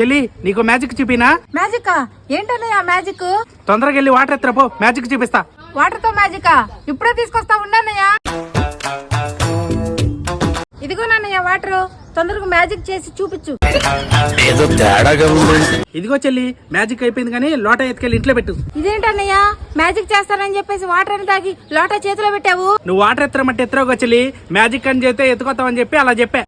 చెల్లి నీకు మ్యాజిక్ చూపినా? మ్యాజిక్ ఏంటన్నయ్య మ్యాజిక్? తొందరగా వెళ్ళి వాటర్ ఎత్తరా పో, మ్యాజిక్ చూపిస్తా. వాటర్ తో మ్యాజిక్ ఇప్పుడే తీసుకొస్తా ఉండన్నయ్య. ఇదిగోనన్నయ్య వాటర్, తొందరగా మ్యాజిక్ చేసి చూపించు. ఏదో తేడాగా ఉంది. ఇదిగో చెల్లి మ్యాజిక్ అయిపోయింది కానీ లోట ఎత్తుకెళ్ళి ఇంట్లో పెట్టు. ఇదేంటన్నయ్య మ్యాజిక్ చేస్తానని చెప్పేసి వాటర్ అని తాగి లోటా చేతిలో పెట్టావు? నువ్వు వాటర్ ఎత్తరమంటే ఎత్తరావు చెల్లి, మ్యాజిక్ అని చేస్తే ఎత్తుకొస్తావని చెప్పి అలా చెప్పా.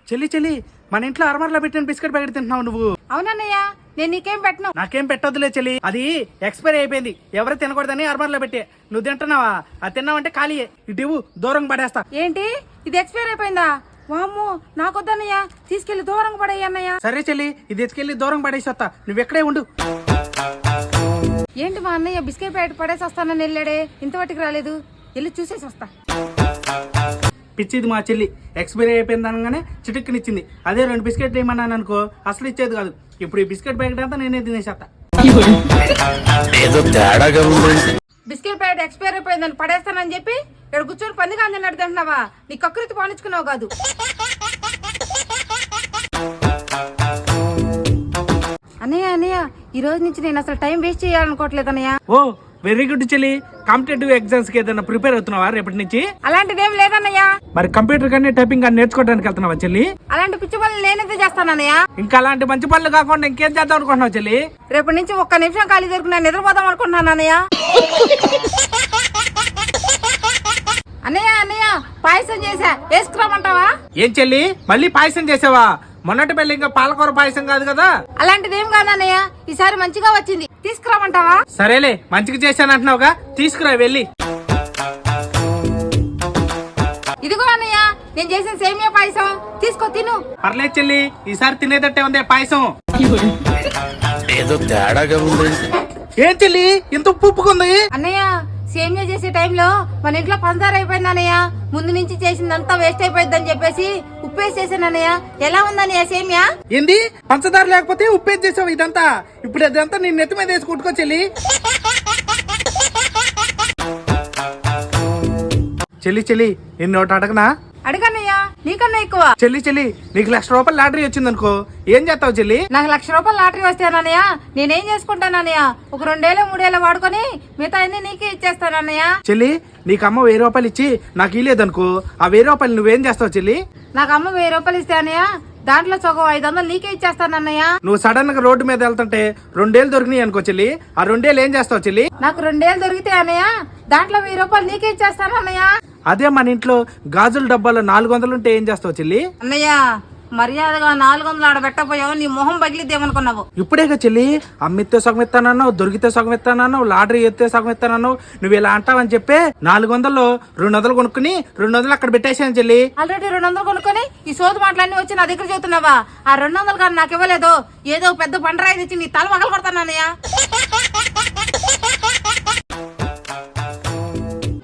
చెల్లి చెల్లి మన ఇంట్లో అరమరలో పెట్టిన బిస్కెట్ ప్యాకెట్ తింటున్నావు నువ్వు? అవునన్నయ్య, నేను నీకేం పెట్టను. నాకేం పెట్టొద్దులే చెల్లి, అది ఎక్స్పైరీ అయిపోయింది, ఎవరు తినకూడదని అరమరలో పెట్టే. నువ్వు తింటున్నావా? అది తిన్నావంటే ఖాళీయే, ఇటు దూరం పడేస్తా. ఏంటి ఇది ఎక్స్పైర్ అయిపోయిందా? వామ్మో నాకొద్దన్నయ్య, తీసుకెళ్లి దూరంగా పడేయి అన్నయ్య. సరే చెల్లి, ఇది ఎత్తుకెళ్ళి దూరం పడేసి వస్తా, నువ్వు ఎక్కడే ఉండు. ఏంటి మా అన్నయ్య బిస్కెట్ ప్యాకెట్ పడేసి వస్తానని వెళ్ళాడే, ఇంతవరకు రాలేదు, వెళ్ళి చూసేసి వస్తా. పిచ్చిది మా చెల్లి, ఎక్స్పైరీ అయిపోయింది అనగానే చిటిక్కనిచ్చింది. అదే 2 బిస్కెట్లు ఏమన్నాను అనుకో అసలు ఇచ్చేది కాదు. ఇప్పుడు ఈ బిస్కెట్ ప్యాకెట్ అంతా నేనే తినేసేస్తా. ఏదో తేడాగా ఉంది. బిస్కెట్ ప్యాకెట్ ఎక్స్పైర్ అయిపోయిందని పడేస్తానని చెప్పి ఇక్కడ కూర్చొని పంది కాందని అడుగుతున్నావా? నీ కకృతి పానించుకున్నావు కాదు. అన్నయ్య అన్నయ్య, ఈ రోజు నుంచి నేను అసలు టైం వేస్ట్ చేయాలనుకోవట్లేదు అన్నయ్య. ఓ వెరీ గుడ్ చెల్లి, కాంపిటేటివ్ ఎగ్జామ్స్ కి ఏదైనా ప్రిపేర్ అవుతున్నావా రేపటి నుంచి? అలాంటిదేం లేదన్నయ్య. మరి కంప్యూటర్ కానీ టైపింగ్ కానీ నేర్చుకోవడానికి వెళ్తున్నావా చెల్లి? అలాంటి పిచ్చి పనులు నేనైతే చేస్తానన్నయ్య. ఇంకా అలాంటి మంచి పనులు కాకుండా ఇంకేం చేద్దాం అనుకుంటున్నావు చెల్లి? రేపటి నుంచి ఒక్క నిమిషం ఖాళీ దొరికి నేను నిద్రపోదాం అనుకుంటున్నాను అన్నయ్య. అన్నయ్య అన్నయ్య, పాయసం చేసా, వేసుకురామంటావా? ఏం చెల్లి మళ్ళీ పాయసం చేసావా? మొన్నటి పెళ్లి ఇంకా పాలకూర పాయసం కాదు కదా? అలాంటిదేం కాదన్నయ్య, ఈసారి మంచిగా వచ్చింది, తీసుకురామంటావా? సరేలే, మంచిగా చేశానంటున్నావుగా, తీసుకురా వెళ్ళి. ఇదిగో అన్నయ్య, నేను చేసిన సేమియా పాయసం, తీసుకో తిను. పర్లేదు చెల్లి, ఈసారి తినేదట్టే ఉంది పాయసం. ఏదో తేడాగా ఉంది. ఏం చెల్లి ఇంత ఉప్పుకుంది? అన్నయ్య సేమియా చేసే టైంలో మన ఇంట్లో పంచదార అయిపోయింది అన్నయ్య. ముందు నుంచి చేసిందంతా వేస్ట్ అయిపోయిందని చెప్పేసి ఉప్పేసి చేశాను అన్నయ్య. ఎలా ఉందన్నయ్య సేమియా? ఏంది పంచదార లేకపోతే ఉప్పేసి చేసావు ఇదంతా? ఇప్పుడు అదంతా నేను నెత్తి మీద వేసి కుట్టుకో చెల్లి. చెల్లి చెల్లి నిన్ను ఒకటి అడగనా? అడగన్నయ్య, నీకన్నా ఎక్కువ. చెల్లి చెల్లి నీకు ₹1,00,000 లాటరీ వచ్చింది అనుకో, ఏం చేస్తావు చెల్లి? నాకు ₹1,00,000 లాటరీ వస్తానన్నయ్య, నేనేం చేసుకుంటానన్నయ్య? ఒక 2 ఏళ్ళు 3 ఏళ్ళు వాడుకొని మిగతా అన్ని నీకే ఇచ్చేస్తానన్నయ్య. చెల్లి నీకు అమ్మ ₹1000 ఇచ్చి నాకు ఇలేదనుకో, ఆ ₹1000 నువ్వేం చేస్తావు చెల్లి? నాకు అమ్మ ₹1000 ఇస్తే అన్నయ్య, దాంట్లో సగం 500 నీకే ఇచ్చేస్తానన్నయ్య. నువ్వు సడన్ గా రోడ్డు మీద వెళ్తుంటే 2 ఏళ్ళు దొరికినాయి అనుకో చెల్లి, ఆ 2 ఏళ్ళు ఏం చేస్తావు చెల్లి? నాకు 2 ఏళ్ళు దొరికితే అన్నయ్య, దాంట్లో ₹1000 నీకే ఇచ్చేస్తాను అన్నయ్య. అదే మన ఇంట్లో గాజుల డబ్బాలో 400 ఉంటే ఏం చేస్తావు చెల్లి? అన్నయ్య మర్యాదగా 400 ఆడ పెట్టపోయావు, నీ మొహం పగిలిద్దేమనుకున్నావు. ఇప్పుడేగా చెల్లి, అమ్మితే సగం ఇస్తానన్నావు, దొరికితే సగం ఇస్తానన్నావు, లాటరీ ఎత్తే సగం ఇస్తానన్నావు. నువ్వు ఇలా అంటావని చెప్పే 400లో 200 కొనుక్కుని 200 అక్కడ పెట్టేసాను చెల్లి. ఆల్రెడీ 200 కొనుక్కొని ఈ సోదు మాటలన్నీ వచ్చి నా దగ్గర చెబుతున్నావా? ఆ 200 కానీ నాకు ఇవ్వలేదు, ఏదో పెద్ద బండరాయి తెచ్చి నీ తల పగలు కొడతాను అన్నయ్య.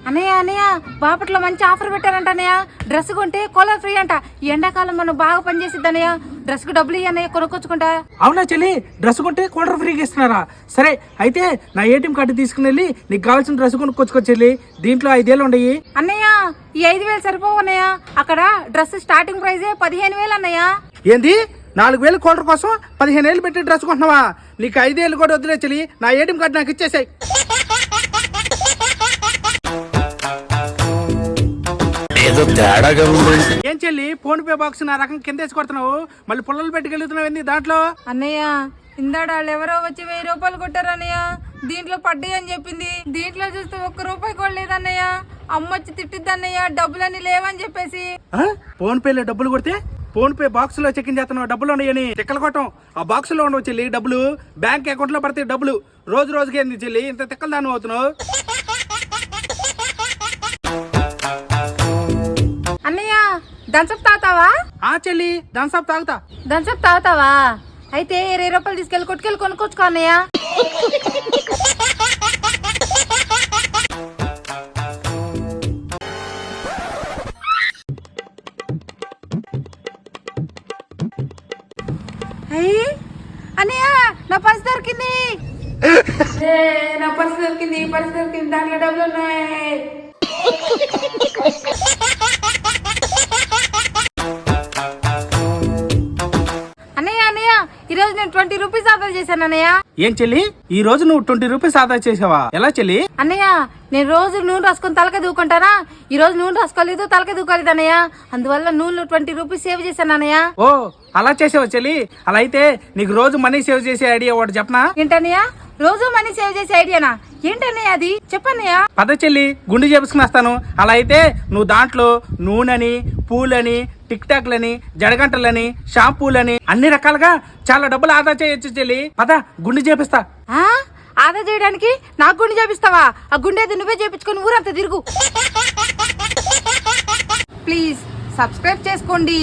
అన్నయ్య అన్నయ్య, బాపట్లో మంచి ఆఫర్ పెట్టారంట అన్నయ్య. డ్రెస్ కొంటే కూలర్ ఫ్రీ అంట. ఈ ఎండాకాలం మనం బాగా పనిచేసిద్ది అన్నయ్య. డ్రెస్ కు డబ్బులు ఇయ్యన్నయ్య, కొనుక్కొచ్చుకుంటా. అవునా చెల్లి, డ్రెస్ కొంటే కూలర్ ఫ్రీగా ఇస్తున్నారా? సరే అయితే నా ఏటీఎం కార్డు తీసుకుని వెళ్ళి నీకు కావాల్సిన డ్రెస్ కొనుక్కొచ్చుకో చెల్లి. దీంట్లో 5 ఏళ్ళు ఉండయి. అన్నయ్య ఈ 5,000 సరిపోవు అన్నయ్య, అక్కడ డ్రెస్ స్టార్టింగ్ ప్రైజే 15,000 అన్నయ్య. ఏంది 4,000 కూలర్ కోసం 15 ఏళ్ళు పెట్టి డ్రెస్ కొంటున్నావా? నీకు 5 ఏళ్ళు కూడా వద్దులే చెల్లి, నా ఏటీఎం కార్డు నాకు ఇచ్చేసాయి. ఏదో తేడాగా ఉంది. ఏం చెల్లి ఫోన్ పే బాక్స్ నా రకం కింద వేసి కొడుతున్నావు, మళ్ళీ పుల్లలు పెట్టుకెళ్తున్నావు ఏంది దాంట్లో? అన్నయ్య ఇందాడ వాళ్ళు ఎవరో వచ్చి ₹1000 కొట్టారు అన్నయ్య, దీంట్లో పడ్డాయి అని చెప్పింది. దీంట్లో చూస్తే ₹1 కూడా లేదన్నయ్య. అమ్మ వచ్చి తిట్టిద్ది అన్నయ్య, డబ్బులన్నీ లేవని చెప్పేసి. ఫోన్ పేలో డబ్బులు కొడితే ఫోన్ పే బాక్స్ లో చెక్ ఇన్ చేస్తున్నావు, డబ్బులు ఉన్నాయని తిక్కల కొట్టం. ఆ బాక్స్ లో ఉండవు చెల్లి డబ్బులు, బ్యాంక్ అకౌంట్ లో పడతాయి డబ్బులు. రోజు రోజుకి ఏంది చెల్లి ఇంత తిక్కలు దాన్ని అవుతున్నావు? అన్నయ్య దంచప్ తాగుతావా? ఆ చెల్లి థమ్సప్ తాగుతా. దంచప్ తాగుతావా? అయితే ₹20 తీసుకెళ్ళి కొట్టుకెళ్ళి కొనుక్కొచ్చుకో అన్నయ్య. అన్నయ్య నా పర్స్ దొరికింది, నా పర్స్ దొరికింది, దాంట్లో డబ్బులు ఉన్నాయి. చేశాను అన్నయ్య. ఏం చెల్లి ఈ రోజు నువ్వు 20 రూపీస్ ఆదా చేసావా? ఎలా చెల్లి? అన్నయ్య నేను రోజు నూనె రాసుకొని తలక దూకుంటానా, ఈ రోజు నూనె రాసుకోలేదు తలక దూకోలేదు అన్నయ్య. అందువల్ల నూనెలో 20 రూపీస్ సేవ్ చేశాను అన్నయ్య. ఓ అలా చేసావా చెల్లి? అలా అయితే నీకు రోజు మనీ సేవ్ చేసే ఐడియా ఒకటి చెప్పనా? ఏంటన్నయ్య రోజు మనీ సేవ్ చేసే ఐడియానా? ఏంటన్నయ్య అది చెప్పన్నయ్య. పద చెల్లి గుండు చేపించుకుని వస్తాను. అలా అయితే నువ్వు దాంట్లో నూనెని, పూలని, టిక్ టాక్లని, జడగంటలని, షాంపూలని అన్ని రకాలుగా చాలా డబ్బులు ఆదా చేయొచ్చు చెల్లి. పద గుండు చేపిస్తా. ఆదా చేయడానికి నాకు గుండె చేపిస్తావా? ఆ గుండె అయితే నువ్వే చేపించుకొని ఊరంతా తిరుగు. ప్లీజ్ సబ్స్క్రైబ్ చేసుకోండి.